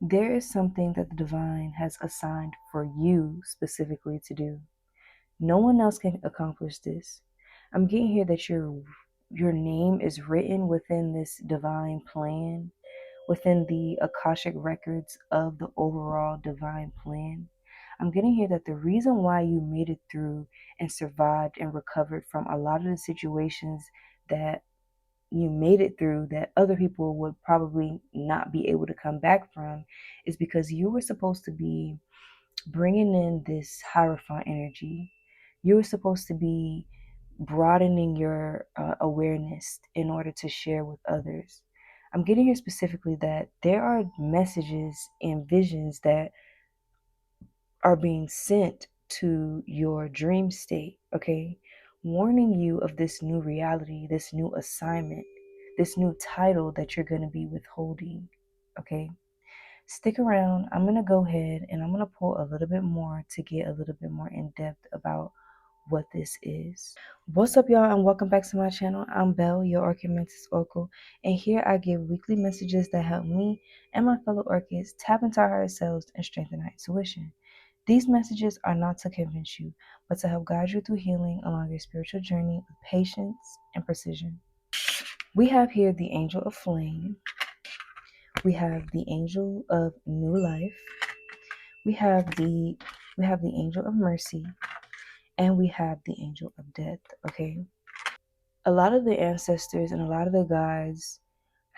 There is something that the divine has assigned for you specifically to do. No one else can accomplish this. I'm getting here that your name is written within this divine plan, within the Akashic records of the overall divine plan. I'm getting here that the reason why you made it through and survived and recovered from a lot of the situations that you made it through that other people would probably not be able to come back from is because you were supposed to be bringing in this Hierophant energy. You were supposed to be broadening your awareness in order to share with others. I'm getting here specifically that there are messages and visions that are being sent to your dream state, okay? Warning you of this new reality, this new assignment, this new title that you're going to be withholding, okay? Stick around. I'm going to go ahead and I'm going to pull a little bit more to get a little bit more in depth about what this is. What's up, y'all, and welcome back to my channel. I'm Belle, your Orchid Mantis Oracle, and here I give weekly messages that help me and my fellow orchids tap into our higher selves and strengthen our intuition. These messages are not to convince you, but to help guide you through healing along your spiritual journey with patience and precision. We have here the Angel of Flame. We have the Angel of New Life. We have the Angel of Mercy, and we have the Angel of Death. Okay. A lot of the ancestors and a lot of the guides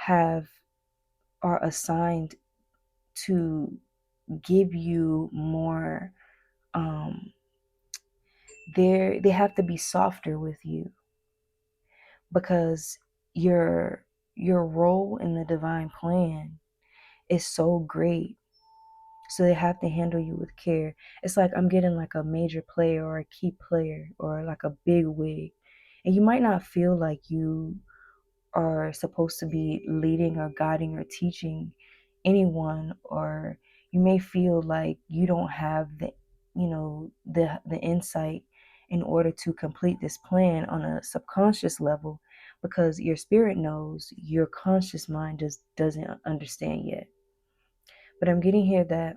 are assigned to give you more. They have to be softer with you because your role in the divine plan is so great. So they have to handle you with care. It's like I'm getting like a major player or a key player or like a big wig. And you might not feel like you are supposed to be leading or guiding or teaching anyone, or you may feel like you don't have the insight in order to complete this plan on a subconscious level, because your spirit knows, your conscious mind just doesn't understand yet. But I'm getting here that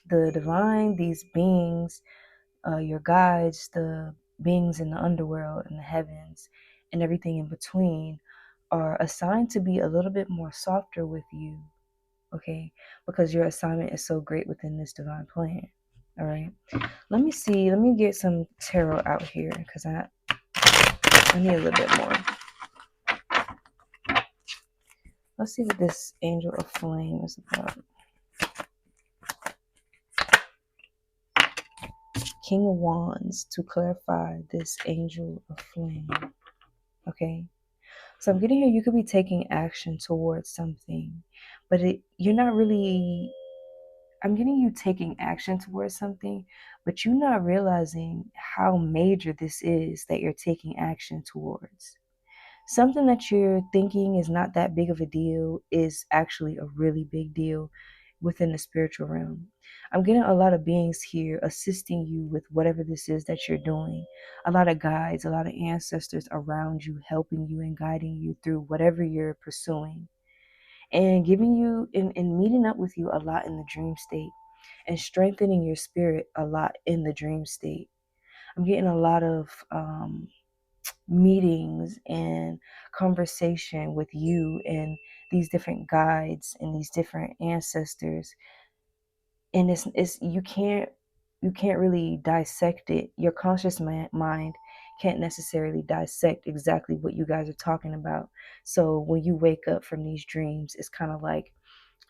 the divine, these beings, your guides, the beings in the underworld and the heavens and everything in between, are assigned to be a little bit more softer with you, okay? Because your assignment is so great within this divine plan. All right. Let me get some tarot out here because I need a little bit more. Let's see what this Angel of Flame is about. King of Wands to clarify this Angel of Flame. Okay. So I'm getting here, you could be taking action towards something, but you're not really, I'm getting you taking action towards something, but you're not realizing how major this is that you're taking action towards. Something that you're thinking is not that big of a deal is actually a really big deal within the spiritual realm. I'm getting a lot of beings here assisting you with whatever this is that you're doing. A lot of guides, a lot of ancestors around you, helping you and guiding you through whatever you're pursuing, and giving you and meeting up with you a lot in the dream state and strengthening your spirit a lot in the dream state. I'm getting a lot of meetings and conversation with you and these different guides and these different ancestors, and it's you can't really dissect it. Your conscious mind can't necessarily dissect exactly what you guys are talking about. So when you wake up from these dreams, it's kind of like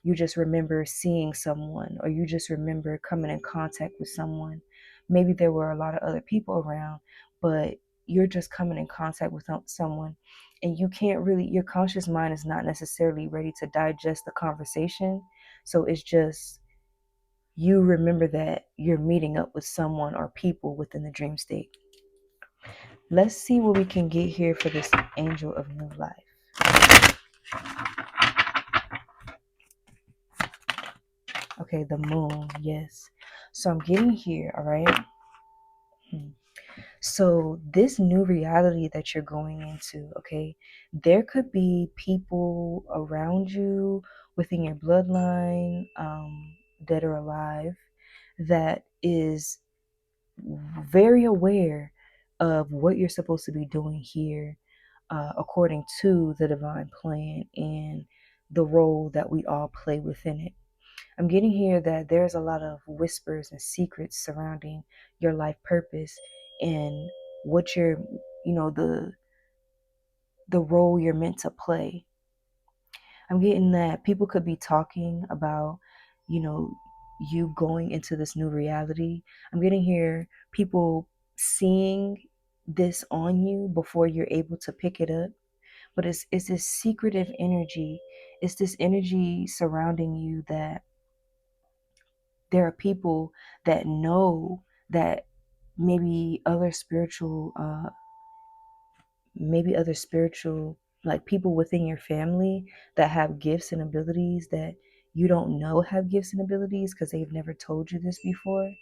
you just remember seeing someone, or you just remember coming in contact with someone. Maybe there were a lot of other people around, but you're just coming in contact with someone, and you can't really, your conscious mind is not necessarily ready to digest the conversation. So it's just, you remember that you're meeting up with someone or people within the dream state. Let's see what we can get here for this Angel of New Life. Okay, the moon, yes. So I'm getting here, all right? So this new reality that you're going into, okay, there could be people around you within your bloodline, dead or alive, that is very aware of what you're supposed to be doing here, according to the divine plan and the role that we all play within it. I'm getting here that there's a lot of whispers and secrets surrounding your life purpose and what you're, the role you're meant to play. I'm getting that people could be talking about, you know, you going into this new reality. I'm getting here people seeing this on you before you're able to pick it up. But it's this secretive energy. It's this energy surrounding you that there are people that know that maybe other spiritual like people within your family that have gifts and abilities that you don't know have gifts and abilities because they've never told you this before.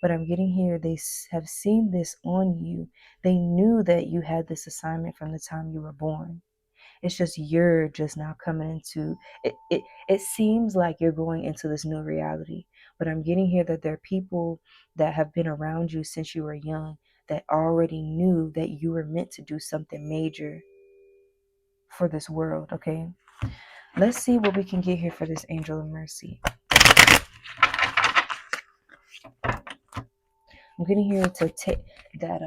But I'm getting here, they have seen this on you. They knew that you had this assignment from the time you were born. It's just you're just now coming into it. It seems like you're going into this new reality, but I'm getting here that there are people that have been around you since you were young that already knew that you were meant to do something major for this world. Okay, let's see what we can get here for this angel of mercy. I'm getting here to take that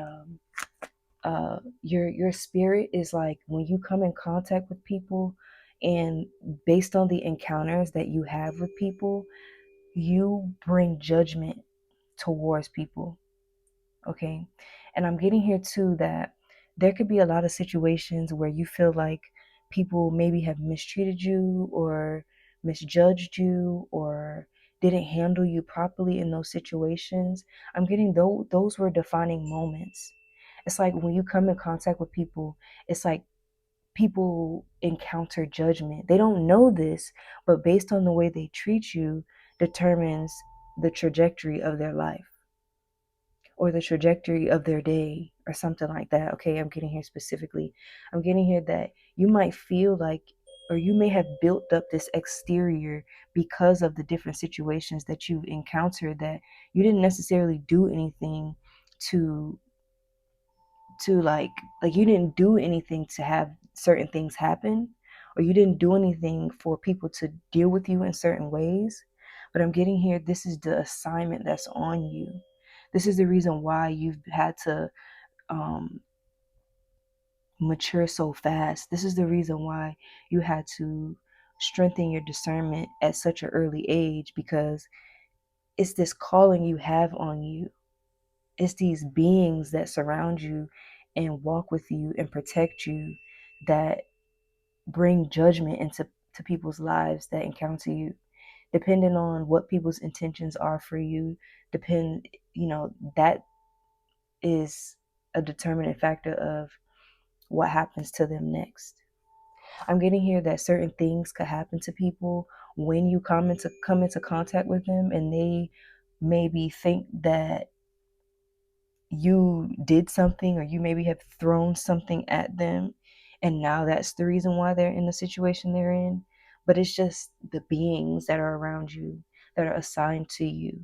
your spirit is like when you come in contact with people, and based on the encounters that you have with people, you bring judgment towards people. Okay, and I'm getting here too that there could be a lot of situations where you feel like people maybe have mistreated you or misjudged you or didn't handle you properly in those situations. I'm getting those were defining moments. It's like when you come in contact with people, it's like people encounter judgment. They don't know this, but based on the way they treat you determines the trajectory of their life or the trajectory of their day or something like that. Okay, I'm getting here specifically. I'm getting here that you might feel like, or you may have built up this exterior because of the different situations that you've encountered that you didn't necessarily do anything to like you didn't do anything to have certain things happen, or you didn't do anything for people to deal with you in certain ways. But I'm getting here, this is the assignment that's on you. This is the reason why you've had to um, mature so fast. This is the reason why you had to strengthen your discernment at such an early age, because it's this calling you have on you. It's these beings that surround you and walk with you and protect you that bring judgment into people's lives that encounter you. Depending on what people's intentions are for you, that is a determinant factor of what happens to them next. I'm getting here that certain things could happen to people when you come into contact with them, and they maybe think that you did something, or you maybe have thrown something at them, and now that's the reason why they're in the situation they're in. But it's just the beings that are around you, that are assigned to you,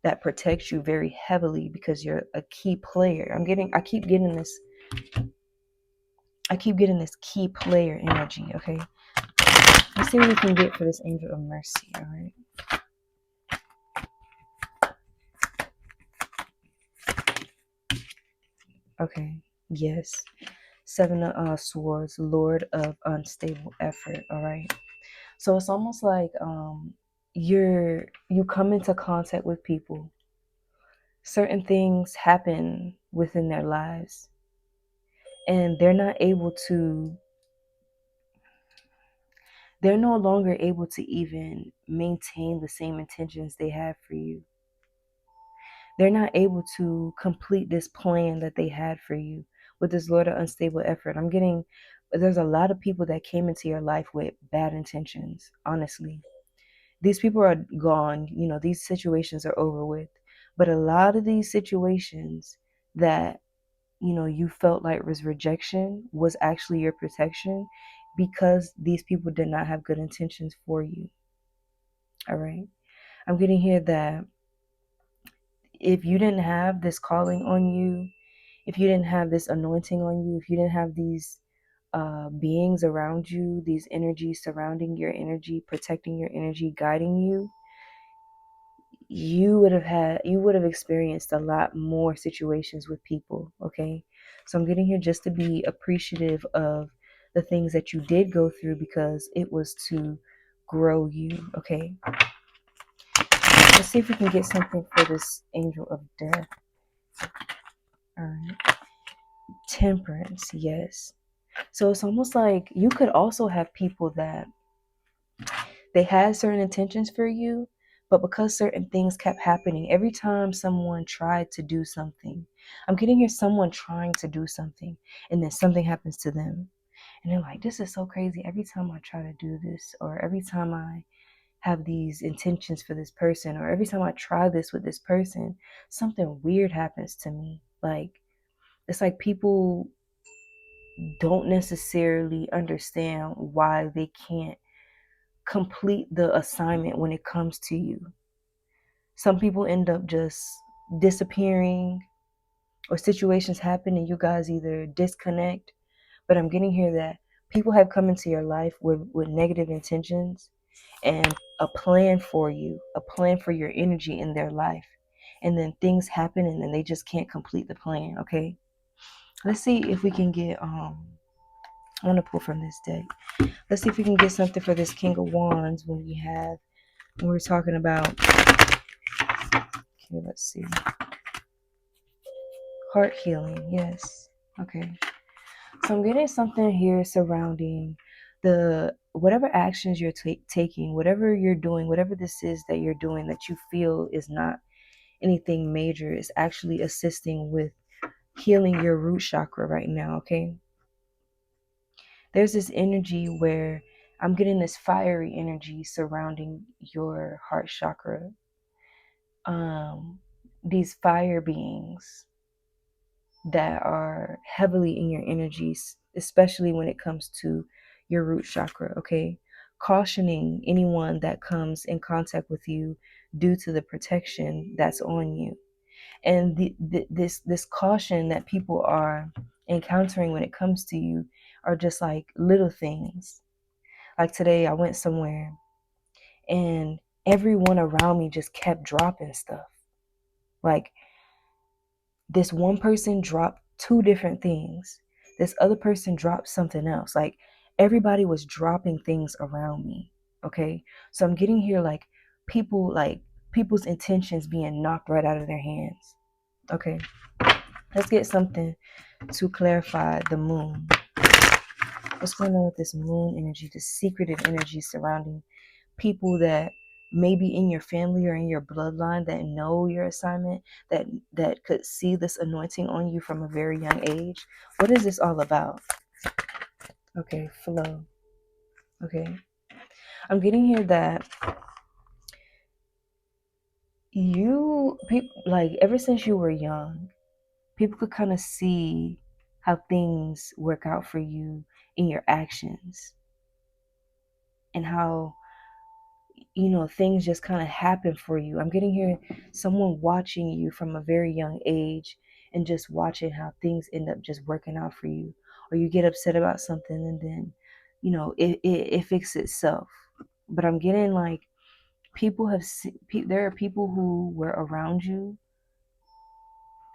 that protect you very heavily because you're a key player. I keep getting this key player energy. Okay, let's see what we can get for this angel of mercy. All right. Okay. Yes. Seven of Swords, Lord of unstable effort. All right. So it's almost like you come into contact with people. Certain things happen within their lives, and they're no longer able to even maintain the same intentions they had for you. They're not able to complete this plan that they had for you with this Lord of unstable effort. There's a lot of people that came into your life with bad intentions, honestly. These people are gone, these situations are over with. But a lot of these situations that, you felt like was rejection was actually your protection, because these people did not have good intentions for you. All right. I'm getting here that if you didn't have this calling on you, if you didn't have this anointing on you, if you didn't have these beings around you, these energies surrounding your energy, protecting your energy, guiding you, you would have experienced a lot more situations with people. Okay. So I'm getting here just to be appreciative of the things that you did go through, because it was to grow you. Okay. Let's see if we can get something for this angel of death. All right. Temperance. Yes. So it's almost like you could also have people that they had certain intentions for you, but because certain things kept happening, every time someone tried to do something, I'm getting here someone trying to do something, and then something happens to them. And they're like, this is so crazy. Every time I try to do this, or every time I have these intentions for this person, or every time I try this with this person, something weird happens to me. Like, it's like people don't necessarily understand why they can't complete the assignment when it comes to you. Some people end up just disappearing, or situations happen and you guys either disconnect. But I'm getting here that people have come into your life with negative intentions and a plan for you, a plan for your energy in their life. And then things happen and then they just can't complete the plan. Okay. Let's see if we can get I want to pull from this deck. Let's see if we can get something for this King of Wands when we're talking about, okay, let's see. Heart healing, yes. Okay. So I'm getting something here surrounding the whatever actions you're taking, whatever you're doing, whatever this is that you're doing that you feel is not anything major, is actually assisting with healing your root chakra right now, okay? There's this energy where I'm getting this fiery energy surrounding your heart chakra. These fire beings that are heavily in your energies, especially when it comes to your root chakra, okay? Cautioning anyone that comes in contact with you due to the protection that's on you. And this caution that people are encountering when it comes to you are just like little things. Like today, I went somewhere and everyone around me just kept dropping stuff. Like, this one person dropped two different things. This other person dropped something else. Like, everybody was dropping things around me. Okay. So I'm getting here like people's intentions being knocked right out of their hands. Okay. Let's get something to clarify the moon. What's going on with this moon energy, this secretive energy surrounding people that may be in your family or in your bloodline that know your assignment, that could see this anointing on you from a very young age? What is this all about? Okay, flow. Okay. I'm getting here that people, like, ever since you were young, people could kind of see how things work out for you in your actions, and how things just kind of happen for you. I'm getting here someone watching you from a very young age and just watching how things end up just working out for you. Or you get upset about something and then, it fixes itself. But I'm getting like there are people who were around you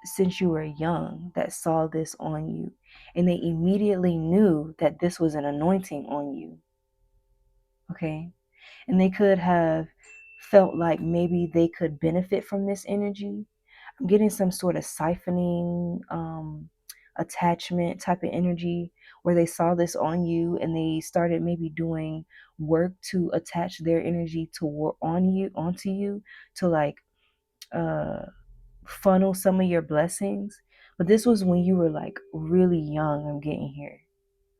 since you were young that saw this on you, and they immediately knew that this was an anointing on you. Okay. And they could have felt like maybe they could benefit from this energy. I'm getting some sort of siphoning attachment type of energy, where they saw this on you and they started maybe doing work to attach their energy to onto you, to like uh funnel some of your blessings. But this was when you were like really young. I'm getting here.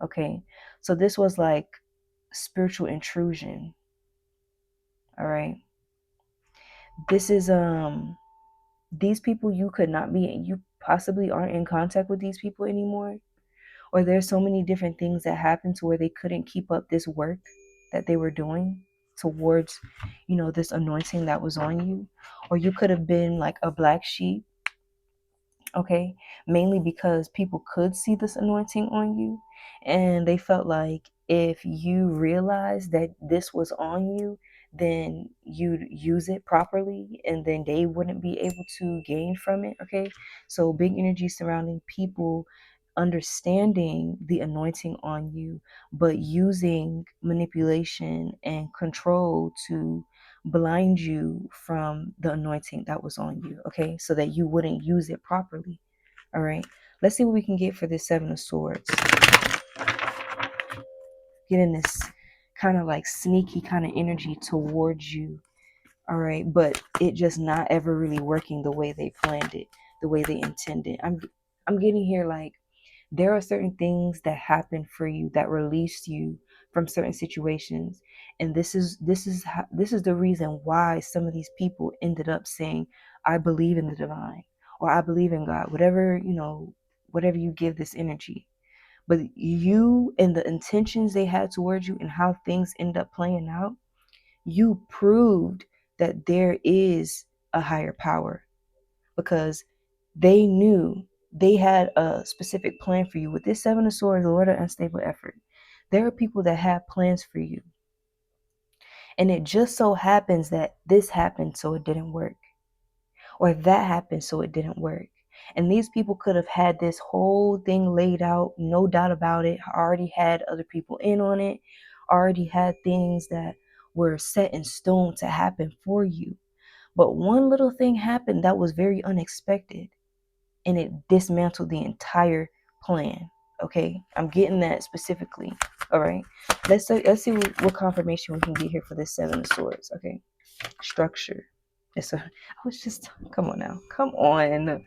Okay. So this was like spiritual intrusion. All right. This is these people, you could not be, you possibly aren't in contact with these people anymore, or there's so many different things that happened to where they couldn't keep up this work that they were doing towards, this anointing that was on you. Or you could have been like a black sheep, okay, mainly because people could see this anointing on you, and they felt like if you realized that this was on you, then you'd use it properly, and then they wouldn't be able to gain from it. Okay, so big energy surrounding people understanding the anointing on you, but using manipulation and control to blind you from the anointing that was on you, okay, so that you wouldn't use it properly. All right, let's see what we can get for this Seven of Swords. Getting this kind of like sneaky kind of energy towards you. All right, but it just not ever really working the way they planned it, the way they intended. I'm getting here like there are certain things that happen for you that release you from certain situations, and this is the reason why some of these people ended up saying, I believe in the divine, or I believe in God, whatever, whatever you give this energy. But you and the intentions they had towards you and how things end up playing out, you proved that there is a higher power, because they knew they had a specific plan for you. With this Seven of Swords, the Lord of Unstable Effort, there are people that have plans for you. And it just so happens that this happened so it didn't work, or that happened so it didn't work. And these people could have had this whole thing laid out, no doubt about it, already had other people in on it, already had things that were set in stone to happen for you. But one little thing happened that was very unexpected, and it dismantled the entire plan. Okay, I'm getting that specifically. All right, let's see what confirmation we can get here for this Seven of Swords. Okay, structure. I was just, come on now, come on.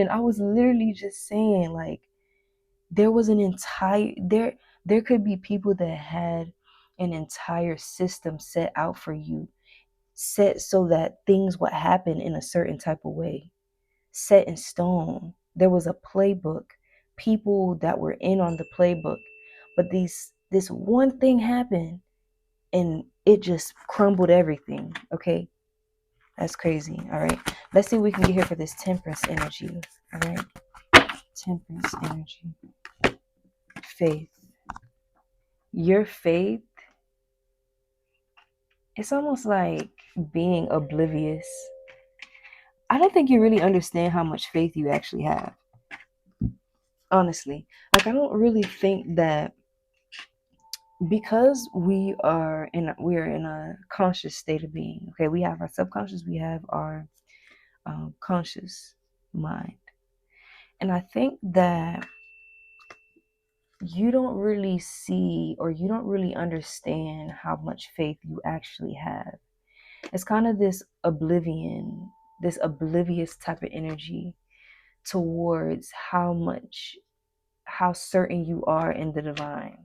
I was literally just saying, like, there was an entire there could be people that had an entire system set out for you, set so that things would happen in a certain type of way, set in stone. There was a playbook, people that were in on the playbook, but this one thing happened and it just crumbled everything. Okay, that's crazy. All right, let's see what we can get here for this Temperance energy. All right, Temperance energy. Faith. Your faith, it's almost like being oblivious. I don't think you really understand how much faith you actually have, honestly. Like, I don't really think that, because we are in a conscious state of being. Okay, we have our subconscious, we have our conscious mind, and I think that you don't really see, or you don't really understand how much faith you actually have. It's kind of this oblivious type of energy towards how certain you are in the divine.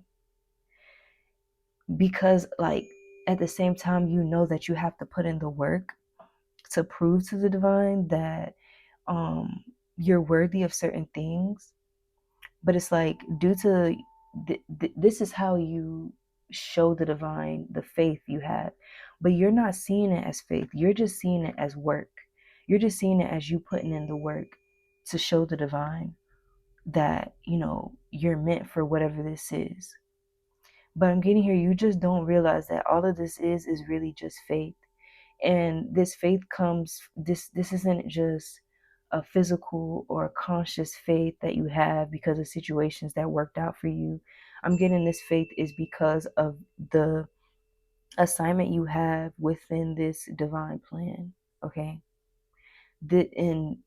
Because, like, at the same time, you know that you have to put in the work to prove to the divine that you're worthy of certain things. But it's like, due to this is how you show the divine the faith you have. But you're not seeing it as faith, you're just seeing it as work. You're just seeing it as you putting in the work to show the divine that you're meant for whatever this is. But I'm getting here, you just don't realize that all of this is really just faith. And this faith comes, this isn't just a physical or a conscious faith that you have because of situations that worked out for you. I'm getting this faith is because of the assignment you have within this divine plan. Okay, and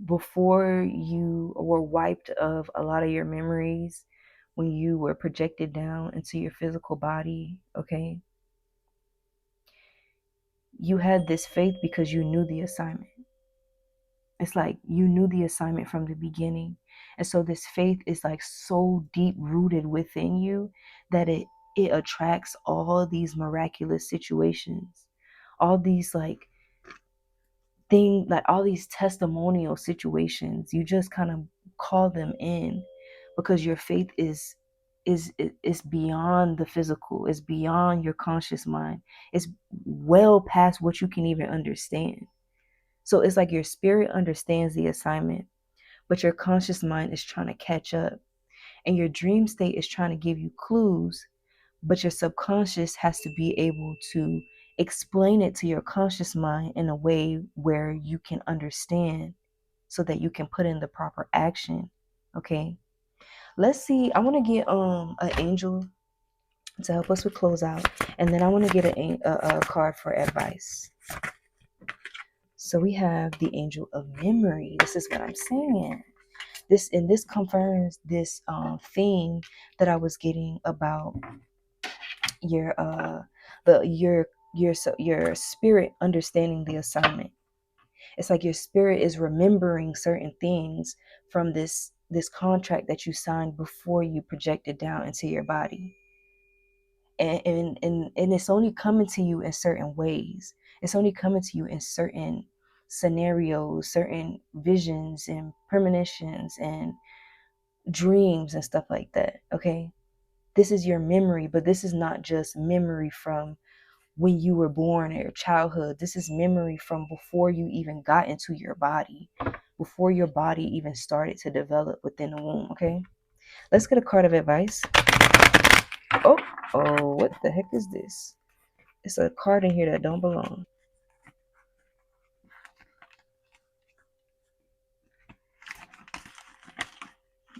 before you were wiped of a lot of your memories, when you were projected down into your physical body, okay, you had this faith because you knew the assignment. It's like you knew the assignment from the beginning. And so this faith is like so deep rooted within you that it attracts all these miraculous situations, all these like thing, like all these testimonial situations, you just kind of call them in because your faith is beyond the physical, it's beyond your conscious mind, it's well past what you can even understand. So it's like your spirit understands the assignment, but your conscious mind is trying to catch up, and your dream state is trying to give you clues, but your subconscious has to be able to explain it to your conscious mind in a way where you can understand so that you can put in the proper action. Okay, let's see. I want to get an angel to help us with closeout, and then I want to get a card for advice. So we have the angel of memory. This is what I'm saying. This confirms this theme that I was getting about your your spirit understanding the assignment. It's like your spirit is remembering certain things from this contract that you signed before you projected down into your body. And it's only coming to you in certain ways. It's only coming to you in certain scenarios, certain visions and premonitions and dreams and stuff like that. Okay, this is your memory, but this is not just memory from when you were born or childhood. This is memory from before you even got into your body, before your body even started to develop within the womb. Okay, let's get a card of advice. Oh, oh, what the heck is this? It's a card in here that don't belong.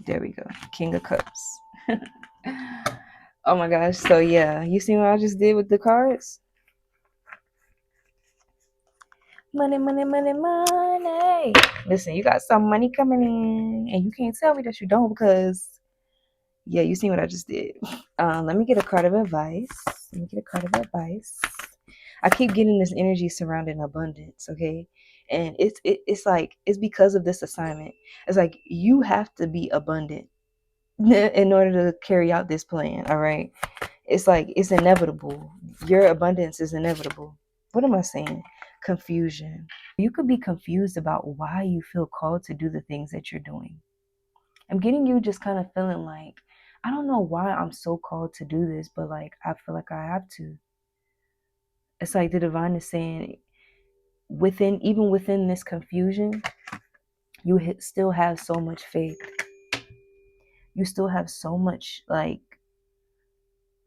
There we go. King of Cups. Oh my gosh. So yeah, you see what I just did with the cards? Money, money, money, money. Listen, you got some money coming in, and you can't tell me that you don't because, yeah, you see what I just did. Let me get a card of advice. Let me get a card of advice. I keep getting this energy surrounding abundance, okay? And it's like it's because of this assignment. It's like you have to be abundant in order to carry out this plan, all right? It's like it's inevitable. Your abundance is inevitable. What am I saying? Confusion. You could be confused about why you feel called to do the things that you're doing. I'm getting you just kind of feeling like, I don't know why I'm so called to do this, but like I feel like I have to. It's like the divine is saying, even within this confusion, you still have so much faith. You still have so much, like,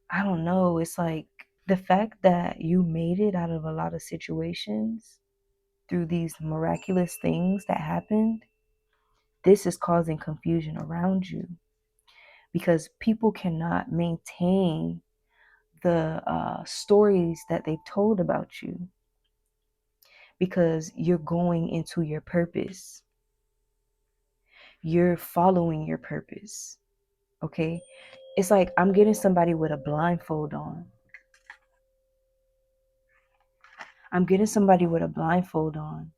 I don't know. It's like the fact that you made it out of a lot of situations through these miraculous things that happened. This is causing confusion around you because people cannot maintain the stories that they've told about you because you're going into your purpose. You're following your purpose. Okay? It's like I'm getting somebody with a blindfold on. I'm getting somebody with a blindfold on,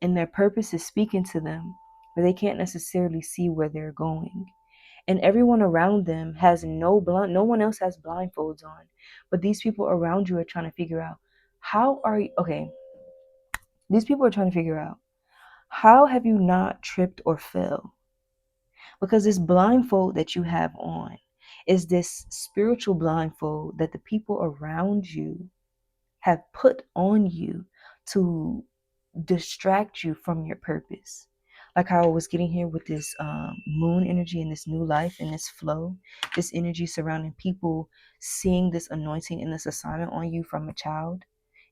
and their purpose is speaking to them, but they can't necessarily see where they're going. And everyone around them has no one else has blindfolds on, but these people around you are trying to figure out, how are you okay, these people are trying to figure out, how have you not tripped or fell? Because this blindfold that you have on is this spiritual blindfold that the people around you have put on you to distract you from your purpose. Like how I was getting here with this moon energy and this new life and this flow, this energy surrounding people seeing this anointing and this assignment on you from a child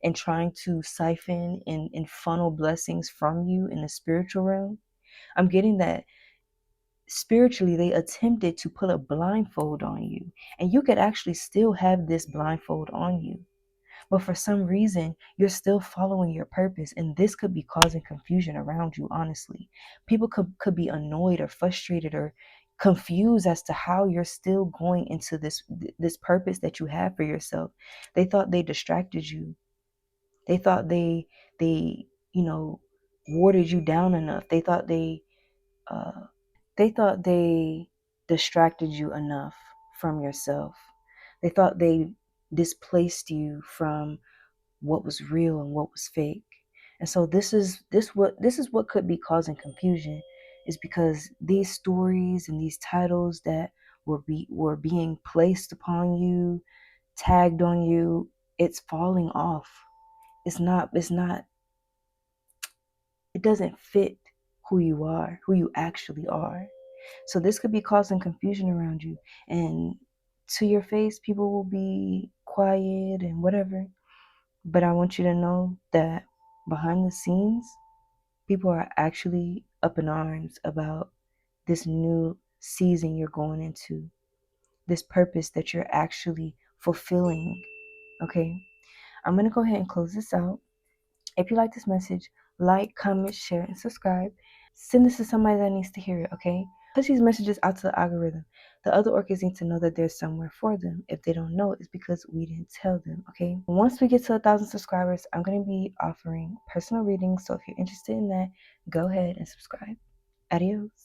and trying to siphon and funnel blessings from you in the spiritual realm. I'm getting that spiritually they attempted to put a blindfold on you, and you could actually still have this blindfold on you, but for some reason you're still following your purpose, and this could be causing confusion around you. Honestly, people could be annoyed or frustrated or confused as to how you're still going into this purpose that you have for yourself. They thought they distracted you. They thought they watered you down enough. Uh they thought they distracted you enough from yourself. They thought they displaced you from what was real and what was fake. And so this is what could be causing confusion, is because these stories and these titles that were being placed upon you, tagged on you, it's falling off. It's not it doesn't fit who you are, who you actually are. So this could be causing confusion around you, and to your face people will be quiet and whatever, but I want you to know that behind the scenes people are actually up in arms about this new season you're going into, this purpose that you're actually fulfilling. Okay, I'm going to go ahead and close this out. If you like this message, like, comment, share, and subscribe. Send this to somebody that needs to hear it, okay? Push these messages out to the algorithm. The other orchids need to know that there's somewhere for them. If they don't know, it's because we didn't tell them, okay? Once we get to 1,000 subscribers, I'm going to be offering personal readings. So if you're interested in that, go ahead and subscribe. Adios.